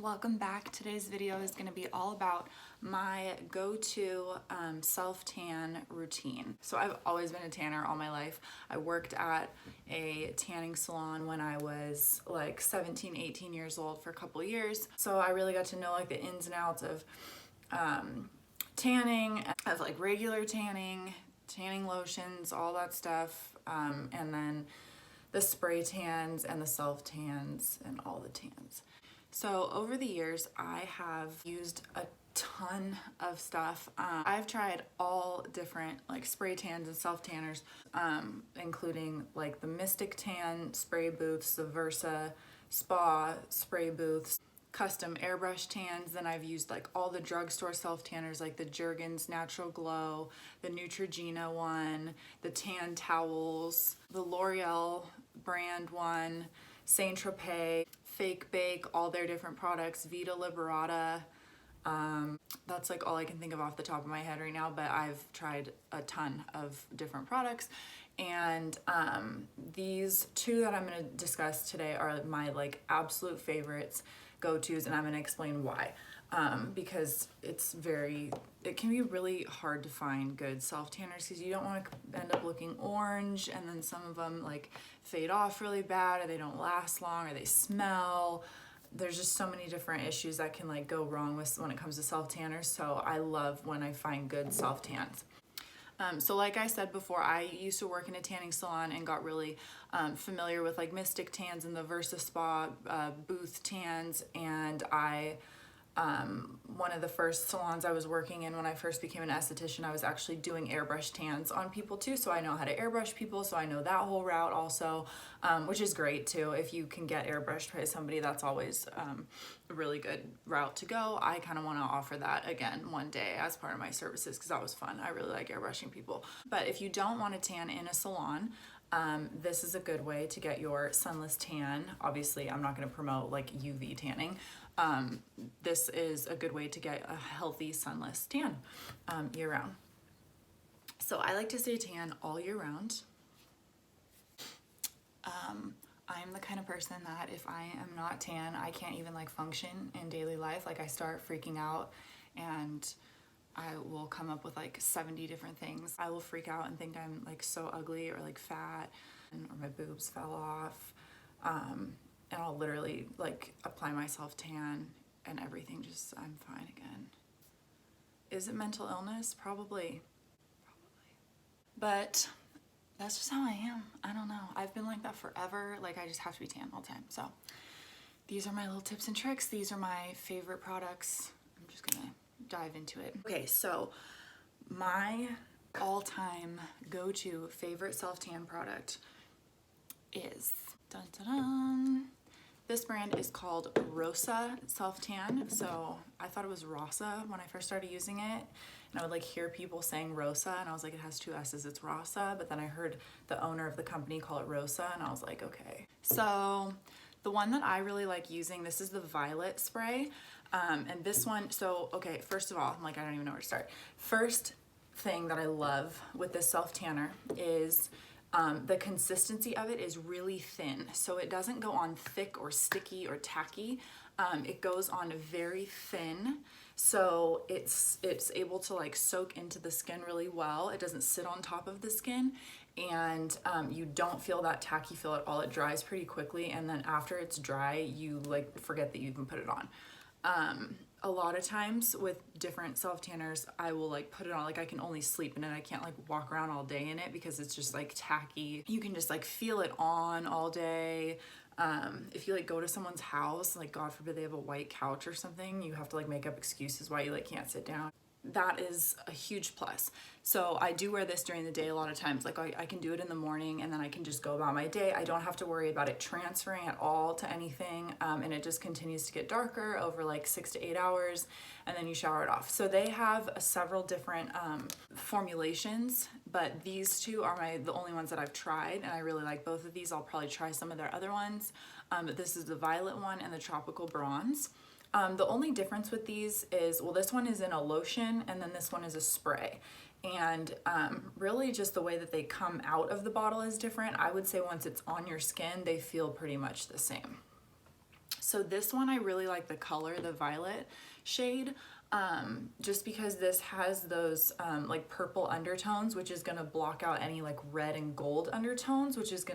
Welcome back. Today's video is going to be all about my go-to self-tan routine. So I've always been a tanner all my life. I worked at a tanning salon when I was like 17, 18 years old for a couple years. So I really got to know like the ins and outs of tanning, of like regular tanning, tanning lotions, all that stuff, and then the spray tans and the self tans and all the tans. So over the years, I have used a ton of stuff. I've tried all different like spray tans and self tanners, including like the Mystic Tan spray booths, the Versa Spa spray booths, custom airbrush tans. Then I've used like all the drugstore self tanners like the Jergens Natural Glow, the Neutrogena one, the tan towels, the L'Oreal brand one, Saint Tropez, Fake Bake, all their different products, Vita Liberata. That's like all I can think of off the top of my head right now, but I've tried a ton of different products. And these two that I'm going to discuss today are my like absolute favorites, go-tos, and I'm going to explain why. Because it can be really hard to find good self tanners because you don't want to end up looking orange, and then some of them like fade off really bad, or they don't last long, or they smell. There's just so many different issues that can like go wrong with when it comes to self tanners. So I love when I find good self tans. So like I said before, I used to work in a tanning salon and got really familiar with like Mystic Tans and the Versa Spa booth tans. And one of the first salons I was working in when I first became an esthetician, I was actually doing airbrush tans on people too. So I know how to airbrush people. So I know that whole route also, which is great too. If you can get airbrushed by somebody, that's always a really good route to go. I kind of want to offer that again one day as part of my services because that was fun. I really like airbrushing people. But if you don't want to tan in a salon, this is a good way to get your sunless tan. Obviously, I'm not going to promote like UV tanning. This is a good way to get a healthy sunless tan year round. So I like to stay tan all year round. I'm the kind of person that if I am not tan, I can't even like function in daily life. Like I start freaking out and I will come up with like 70 different things. I will freak out and think I'm like so ugly or like fat or my boobs fell off. And I'll literally like apply myself tan and everything just, I'm fine again. Is it mental illness? Probably. But that's just how I am. I don't know. I've been like that forever. Like I just have to be tan all the time. So these are my little tips and tricks. These are my favorite products. I'm just gonna dive into it. Okay, so my all-time go-to favorite self-tan product is dun, dun, dun. This brand is called Rossa self-tan. So I thought it was Rossa when I first started using it. And I would like hear people saying Rossa and I was like, it has two S's, it's Rossa. But then I heard the owner of the company call it Rossa and I was like, okay. So the one that I really like using, this is the Violet spray. And this one, so, okay, first of all, I'm like, I don't even know where to start. First thing that I love with this self tanner is the consistency of it is really thin. So it doesn't go on thick or sticky or tacky. It goes on very thin. So it's able to like soak into the skin really well. It doesn't sit on top of the skin, and you don't feel that tacky feel at all. It dries pretty quickly, and then after it's dry, you like forget that you even put it on. A lot of times with different self tanners, I will like put it on, like I can only sleep in it. I can't like walk around all day in it because it's just like tacky. You can just like feel it on all day. If you like go to someone's house, like God forbid they have a white couch or something, you have to like make up excuses why you like can't sit down. That is a huge plus. So I do wear this during the day a lot of times. Like I can do it in the morning and then I can just go about my day. I don't have to worry about it transferring at all to anything. And it just continues to get darker over like 6 to 8 hours, and then you shower it off. So they have several different formulations, but these two are the only ones that I've tried, and I really like both of these. I'll probably try some of their other ones. But this is the Violet one and the Tropical Bronze. The only difference with these is, well, this one is in a lotion and then this one is a spray. And really just the way that they come out of the bottle is different. I would say once it's on your skin, they feel pretty much the same. So this one, I really like the color, the violet shade, just because this has those like purple undertones, which is gonna block out any like red and gold undertones, which is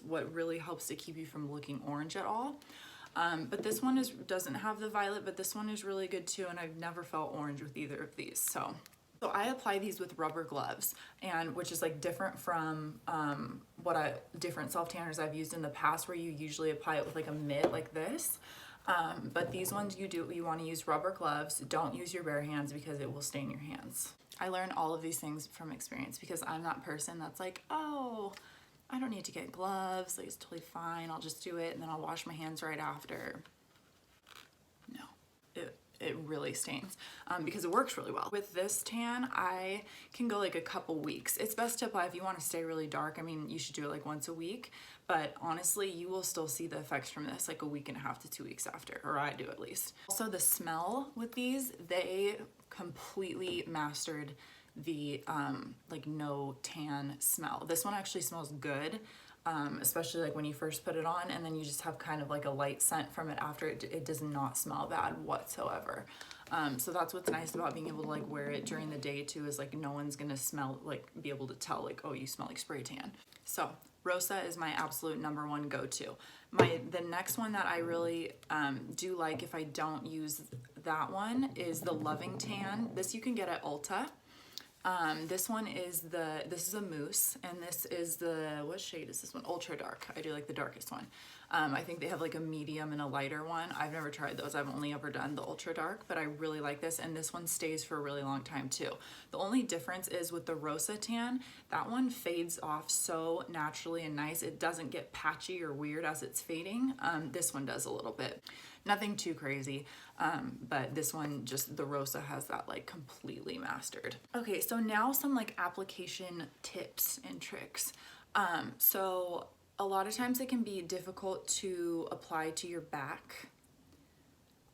what really helps to keep you from looking orange at all. But this one doesn't have the violet, but this one is really good too, and I've never felt orange with either of these. So I apply these with rubber gloves, and which is like different from different self tanners I've used in the past, where you usually apply it with like a mitt like this. But these ones you want to use rubber gloves. Don't use your bare hands because it will stain your hands. I learned all of these things from experience because I'm that person that's like, oh, I don't need to get gloves, like it's totally fine, I'll just do it and then I'll wash my hands right after. No, it really stains because it works really well. With this tan, I can go like a couple weeks. It's best to apply if you want to stay really dark. I mean, you should do it like once a week, but honestly, you will still see the effects from this like a week and a half to 2 weeks after, or I do at least. Also, the smell with these, they completely mastered the like no tan smell. This one actually smells good, especially like when you first put it on, and then you just have kind of like a light scent from it after. It does not smell bad whatsoever. So that's what's nice about being able to like wear it during the day too, is like no one's gonna be able to tell like, oh, you smell like spray tan. So Rossa is my absolute #1 go-to. The next one that I really do like, if I don't use that one, is the Loving Tan. This you can get at Ulta. This one is this is a mousse, and this is what shade is this one? Ultra dark. I do like the darkest one. I think they have like a medium and a lighter one. I've never tried those. I've only ever done the ultra dark, but I really like this, and this one stays for a really long time too. The only difference is with the Rossa tan, that one fades off so naturally and nice. It doesn't get patchy or weird as it's fading. This one does a little bit. Nothing too crazy, but this one, just the Rossa has that like completely mastered. Okay, so now some like application tips and tricks. So a lot of times it can be difficult to apply to your back.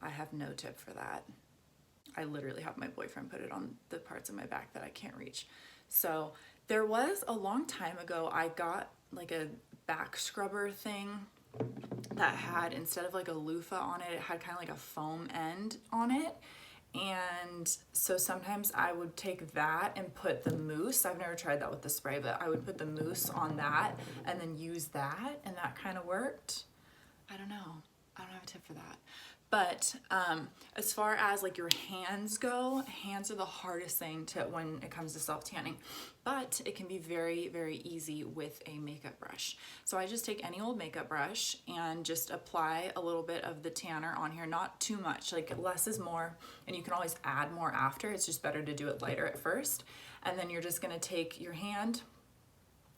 I have no tip for that. I literally have my boyfriend put it on the parts of my back that I can't reach. So there was a long time ago, I got like a back scrubber thing that had, instead of like a loofah on it, it had kind of like a foam end on it. And so sometimes I would take that and put the mousse. I've never tried that with the spray, but I would put the mousse on that and then use that, and that kind of worked. I don't know. I don't have a tip for that. But as far as like your hands go, hands are the hardest thing when it comes to self-tanning, but it can be very, very easy with a makeup brush. So I just take any old makeup brush and just apply a little bit of the tanner on here, not too much, like less is more, and you can always add more after. It's just better to do it lighter at first. And then you're just gonna take your hand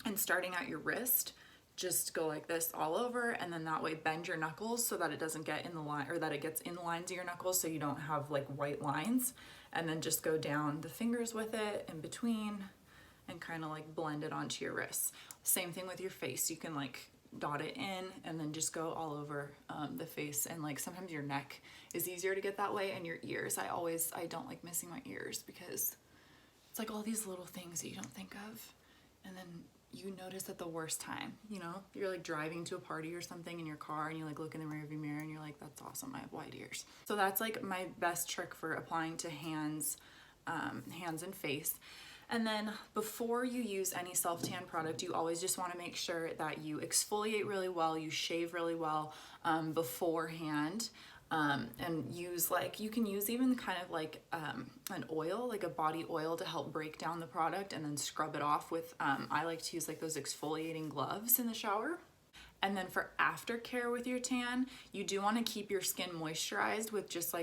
and, starting at your wrist, just go like this all over, and then that way bend your knuckles so that it doesn't get in the line, or that it gets in the lines of your knuckles so you don't have like white lines, and then just go down the fingers with it in between and kind of like blend it onto your wrists. Same thing with your face. You can like dot it in and then just go all over the face, and like sometimes your neck is easier to get that way, and your ears. I don't like missing my ears because it's like all these little things that you don't think of, and then you notice at the worst time. You know, you're like driving to a party or something in your car, and you like look in the rearview mirror and you're like, that's awesome, I have white ears. So that's like my best trick for applying to hands and face. And then before you use any self-tan product, you always just want to make sure that you exfoliate really well, you shave really well beforehand. And use you can use even kind of like an oil, like a body oil, to help break down the product, and then scrub it off with, I like to use like those exfoliating gloves in the shower. And then for aftercare with your tan, you do want to keep your skin moisturized with just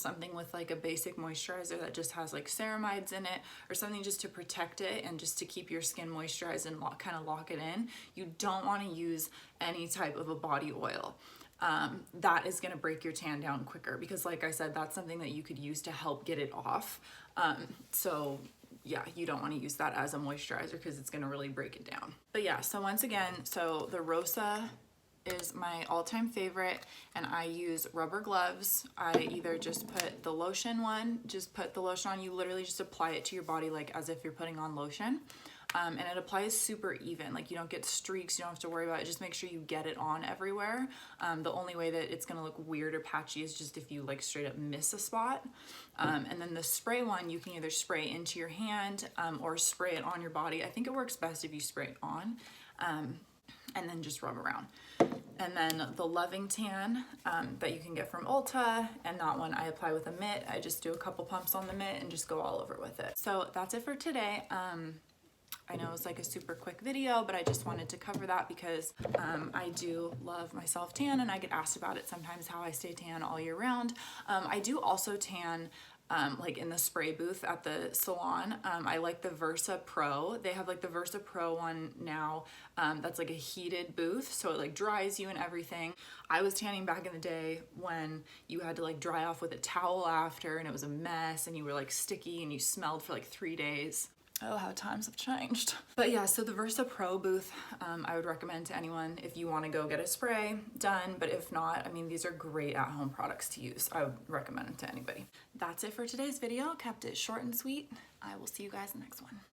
something with like a basic moisturizer that just has like ceramides in it, or something just to protect it and just to keep your skin moisturized and kind of lock it in. You don't want to use any type of a body oil. That is going to break your tan down quicker, because like I said, that's something that you could use to help get it off. So yeah, you don't want to use that as a moisturizer because it's going to really break it down. But yeah, so once again, so the Rossa is my all-time favorite, and I use rubber gloves. I either just put the lotion on, you literally just apply it to your body like as if you're putting on lotion. and it applies super even. Like you don't get streaks, you don't have to worry about it. Just make sure you get it on everywhere. The only way that it's gonna look weird or patchy is just if you like straight up miss a spot. And then the spray one, you can either spray into your hand or spray it on your body. I think it works best if you spray it on and then just rub around. And then the Loving Tan that you can get from Ulta, and that one I apply with a mitt. I just do a couple pumps on the mitt and just go all over with it. So that's it for today. I know it's like a super quick video, but I just wanted to cover that because I do love my self tan, and I get asked about it sometimes, how I stay tan all year round. I do also tan like in the spray booth at the salon. I like the Versa Pro. They have like the Versa Pro one now that's like a heated booth, so it like dries you and everything. I was tanning back in the day when you had to like dry off with a towel after, and it was a mess, and you were like sticky and you smelled for like 3 days. Oh, how times have changed. But yeah, so the Versa Pro booth, I would recommend to anyone if you want to go get a spray done. But if not, I mean, these are great at-home products to use. I would recommend them to anybody. That's it for today's video. Kept it short and sweet. I will see you guys in the next one.